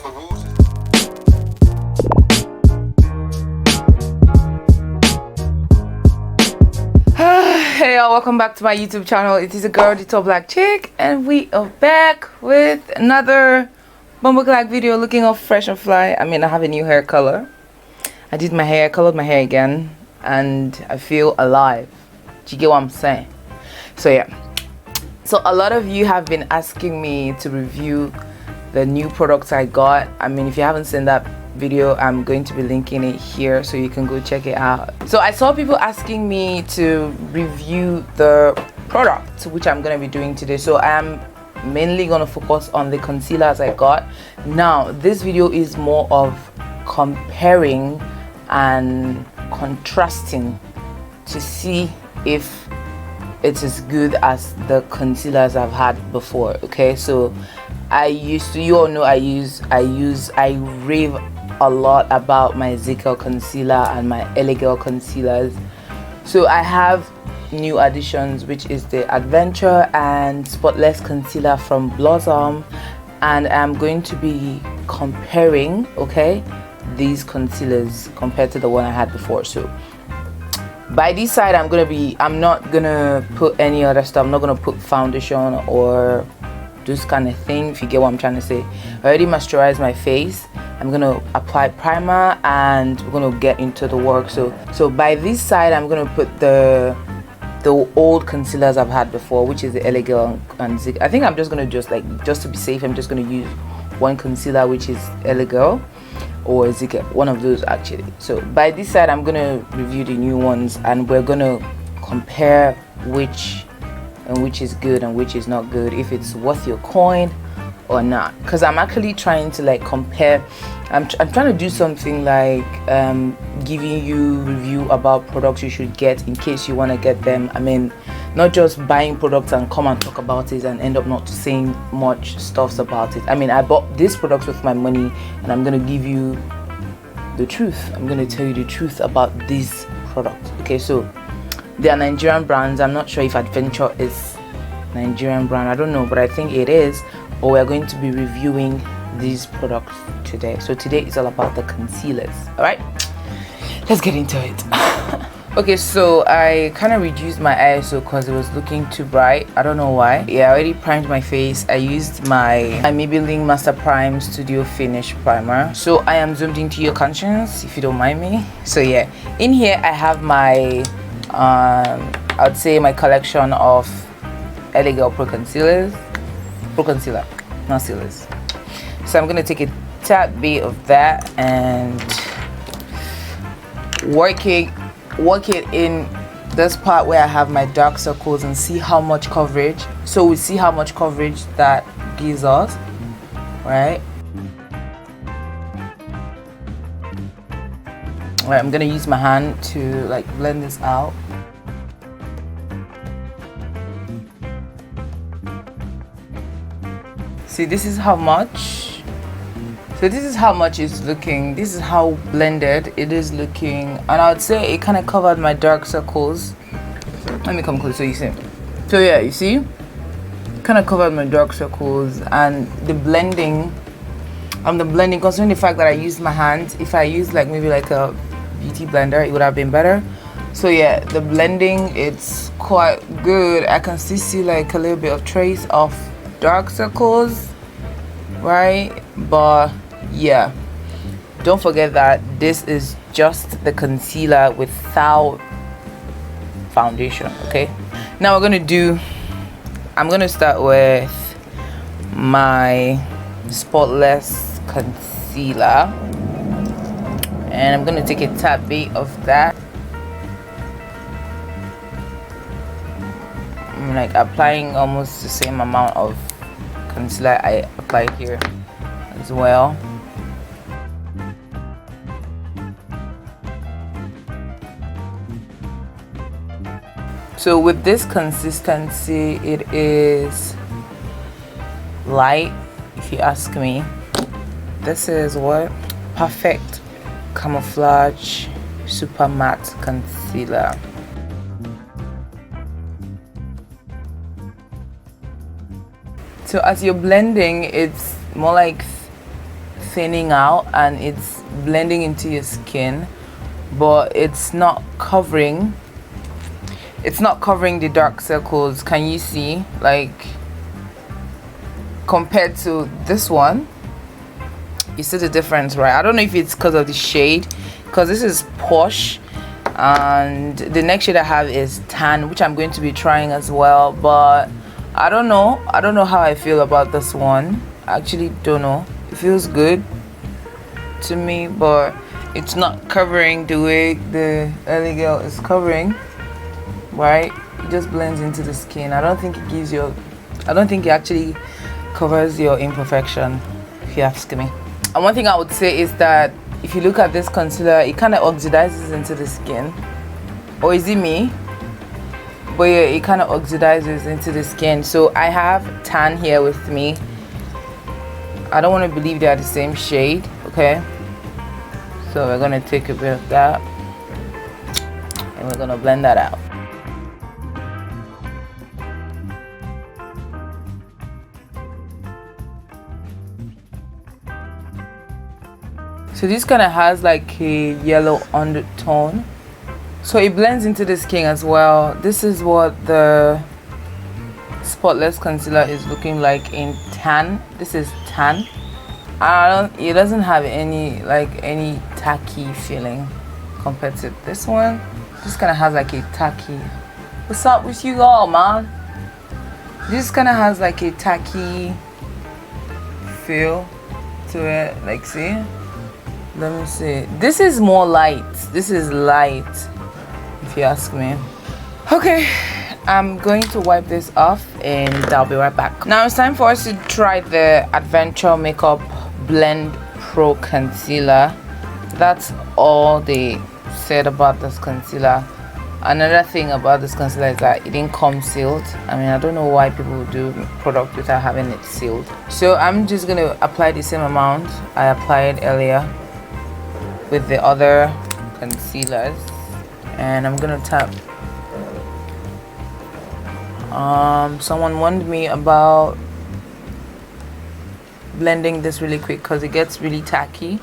Hey y'all, welcome back to my YouTube channel. It is a girl, the tall black chick, and we are back with another bumbleclack video looking all fresh and fly. I mean, I have a new hair color. I did my hair, colored my hair again, and I feel alive. Do you get what I'm saying? So yeah, so a lot of you have been asking me to review the new products I got. I mean, if you haven't seen that video, I'm going to be linking it here so you can go check it out. So I saw people asking me to review the product, which I'm going to be doing today. So I am mainly going to focus on the concealers I got. Now this video is more of comparing and contrasting to see if it's as good as the concealers I've had before. Okay, so you all know I rave a lot about my Ezekiel concealer and my LA Girl concealers. So I have new additions, which is the Adventure and Spotless concealer from Blossom, and I'm going to be comparing, okay, these concealers compared to the one I had before. So by this side, I'm not gonna put any other stuff. I'm not gonna put foundation or this kind of thing, if you get what I'm trying to say. I already moisturized my face. I'm gonna apply primer and we're gonna get into the work. So by this side, I'm gonna put the old concealers I've had before, which is the LA Girl and Zig. I think I'm just gonna just to be safe, I'm just gonna use one concealer, which is LA Girl or Ezekiel, one of those actually. So by this side, I'm gonna review the new ones and we're gonna compare which is good and which is not good, if it's worth your coin or not. Because I'm actually trying to like compare. I'm trying to do something like giving you review about products you should get in case you want to get them. I mean, not just buying products and come and talk about it and end up not saying much stuff about it. I mean, I bought this product with my money and I'm gonna give you the truth. I'm gonna tell you the truth about this product. Okay, so they are Nigerian brands. I'm not sure if Adventure is Nigerian brand, I don't know, but I think it is. But we're going to be reviewing these products today. So today is all about the concealers. All right, let's get into it. Okay, so I kind of reduced my ISO because it was looking too bright. I don't know why. Yeah, I already primed my face. I used my Maybelline Master Prime Studio Finish primer. So I am zoomed into your conscience, if you don't mind me. So yeah, in here I have my I'd say my collection of LA Girl Pro Concealer, not sealers. So I'm gonna take a tad bit of that and work it in this part where I have my dark circles and see how much coverage. So we see how much coverage that gives us, right? Alright, I'm gonna use my hand to like blend this out. See, this is how much. So this is how much it's looking. This is how blended it is looking, and I would say it kind of covered my dark circles. Let me come close so you see. So yeah, you see, kind of covered my dark circles, and the blending. Considering the fact that I used my hand. If I used like maybe like a beauty blender, it would have been better. So yeah, the blending, it's quite good. I can still see like a little bit of trace of dark circles, right? But yeah, don't forget that this is just the concealer without foundation. Okay, now I'm gonna start with my Spotless concealer, and I'm gonna take a tad bit of that. I'm like applying almost the same amount of concealer I applied here as well. So with this consistency, it is light, if you ask me. This is what? Perfect Camouflage Super Matte Concealer. So as you're blending, it's more like thinning out and it's blending into your skin, but it's not covering the dark circles. Can you see? Like, compared to this one, you see the difference, right? I don't know if it's because of the shade, because this is Posh and the next shade I have is Tan, which I'm going to be trying as well, but I don't know how I feel about this one. I actually don't know. It feels good to me, but it's not covering the way the early girl is covering, right? It just blends into the skin. I don't think it actually covers your imperfection, if you ask me. And one thing I would say is that if you look at this concealer, it kind of oxidizes into the skin. Or is it me? But yeah, it kind of oxidizes into the skin. So I have Tan here with me. I don't want to believe they are the same shade, okay? So we're gonna take a bit of that and we're gonna blend that out. So this kind of has like a yellow undertone, so it blends into the skin as well. This is what the spotless concealer is looking like in Tan. This is Tan. It doesn't have any tacky feeling compared to this one. This kind of has like a tacky. What's up with you all, man? This kind of has like a tacky feel to it. Like, see? Let me see. This is more light. This is light, if you ask me. Okay, I'm going to wipe this off and I'll be right back. Now it's time for us to try the Adventure Makeup Blend Pro Concealer. That's all they said about this concealer. Another thing about this concealer is that it didn't come sealed. I mean, I don't know why people do product without having it sealed. So I'm just going to apply the same amount I applied earlier with the other concealers, and I'm gonna tap. Someone warned me about blending this really quick because it gets really tacky.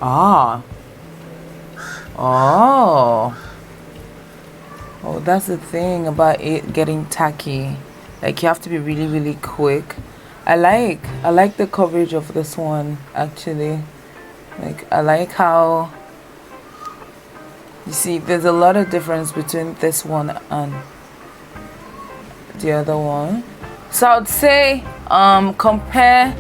Oh, that's the thing about it getting tacky. Like, you have to be really quick. I like the coverage of this one, actually. Like, I like how, you see, there's a lot of difference between this one and the other one. So I would say, compare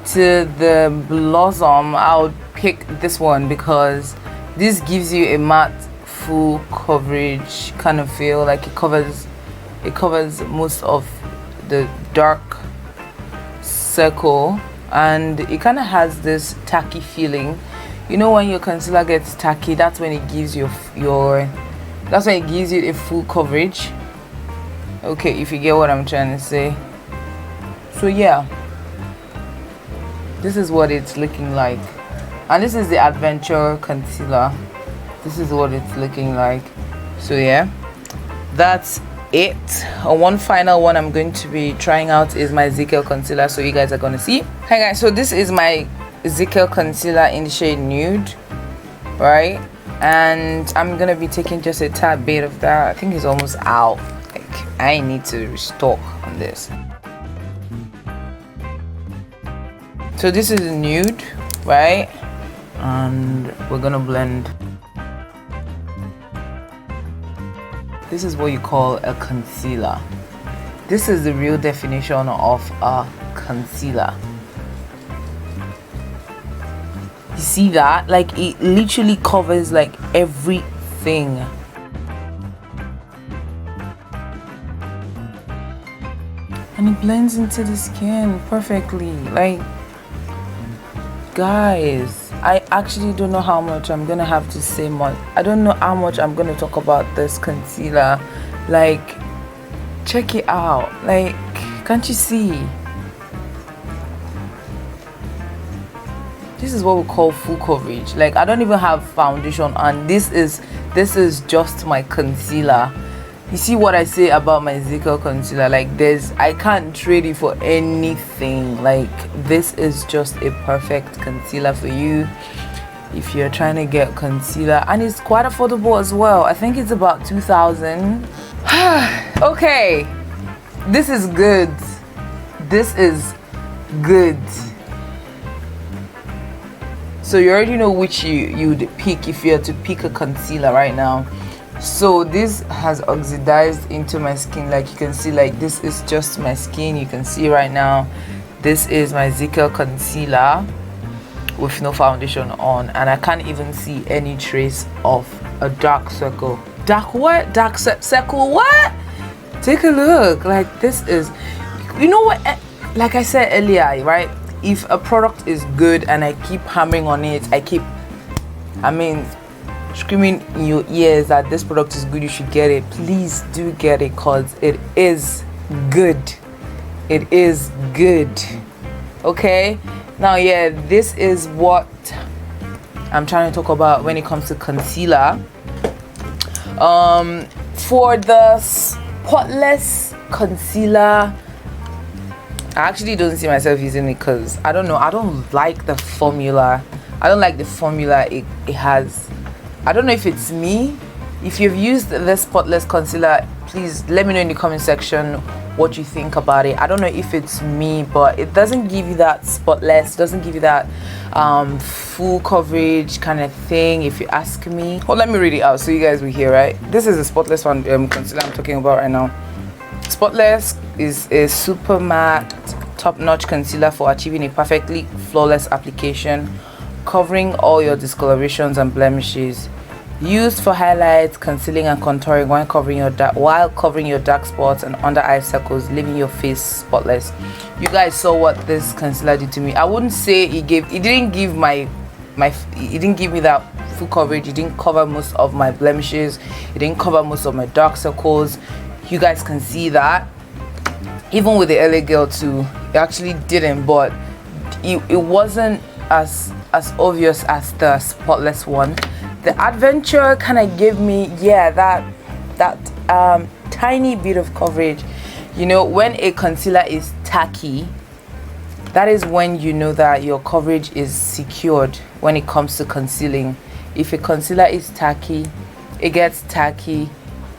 to the Blossom, I would pick this one because this gives you a matte full coverage kind of feel. Like, it covers most of the dark circle, and it kind of has this tacky feeling. You know, when your concealer gets tacky, that's when it gives you a full coverage. Okay, if you get what I'm trying to say. So yeah, this is what it's looking like, and this is the Adventure concealer. This is what it's looking like. So yeah, that's it. One final one I'm going to be trying out is my Ezekiel concealer, so you guys are gonna see. Hi guys, so this is my Ezekiel concealer in the shade Nude, right? And I'm gonna be taking just a tad bit of that. I think it's almost out. Like, I need to restock on this. So this is Nude, right? And we're gonna blend. This is what you call a concealer. This is the real definition of a concealer. You see that? Like, it literally covers like everything. And it blends into the skin perfectly. Like, guys, I actually don't know how much I'm gonna have to say much. I don't know how much I'm gonna talk about this concealer. Like, check it out. Like, can't you see? This is what we call full coverage. Like, I don't even have foundation, and this is just my concealer. You see what I say about my Zickel concealer? Like, I can't trade it for anything. Like, this is just a perfect concealer for you if you're trying to get concealer, and it's quite affordable as well. I think it's about 2,000. Okay, this is good. This is good. So you already know which you'd pick if you had to pick a concealer right now. So this has oxidized into my skin. Like, you can see, like, this is just my skin. You can see right now, this is my Zickel concealer with no foundation on, and I can't even see any trace of a dark circle. Dark what? Dark circle what? Take a look. Like, this is, you know what, like I said earlier, right? If a product is good and I keep hammering on it, screaming in your ears that this product is good, you should get it, please do get it, because it is good. It is good. Okay, now yeah, this is what I'm trying to talk about when it comes to concealer. For the spotless concealer, I actually don't see myself using it because I don't know, I don't like the formula. I don't like the formula it has. I don't know if it's me. If you've used this spotless concealer, please let me know in the comment section what you think about it. I don't know if it's me, but it doesn't give you that spotless, doesn't give you that full coverage kind of thing, if you ask me. Well, let me read it out so you guys will hear, right? This is a spotless one concealer I'm talking about right now. Spotless is a super matte, top-notch concealer for achieving a perfectly flawless application, covering all your discolorations and blemishes. Used for highlights, concealing and contouring while covering your dark spots and under eye circles, leaving your face spotless. You guys saw what this concealer did to me. I wouldn't say it didn't give me that full coverage. It didn't cover most of my blemishes. It didn't cover most of my dark circles. You guys can see that. Even with the LA Girl too, it actually didn't, but it wasn't as obvious as the spotless one. The Adventure kind of gave me, yeah, that tiny bit of coverage. You know, when a concealer is tacky, that is when you know that your coverage is secured when it comes to concealing. If a concealer is tacky, it gets tacky,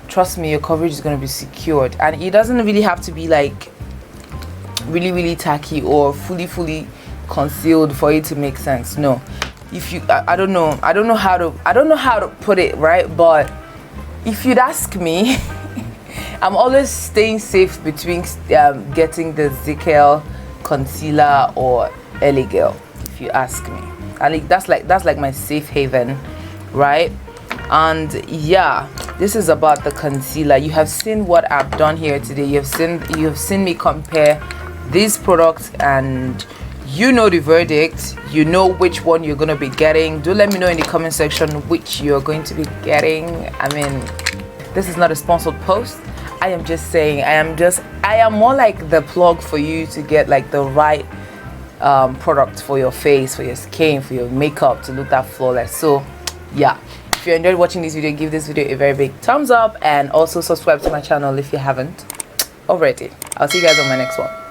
trust me, your coverage is going to be secured. And it doesn't really have to be like really tacky or fully concealed for it to make sense. No, if you I don't know how to put it right, but if you'd ask me, I'm always staying safe between getting the Zickel concealer or LA Girl, if you ask me. I think that's like my safe haven, right? And yeah, this is about the concealer. You have seen what I've done here today. You have seen me compare these products, and you know the verdict. You know which one you're going to be getting. Do let me know in the comment section which you're going to be getting. I mean, this is not a sponsored post. I am just saying, I am more like the plug for you to get like the right product for your face, for your skin, for your makeup to look that flawless. So yeah, if you enjoyed watching this video, give this video a very big thumbs up, and also subscribe to my channel if you haven't already. I'll see you guys on my next one.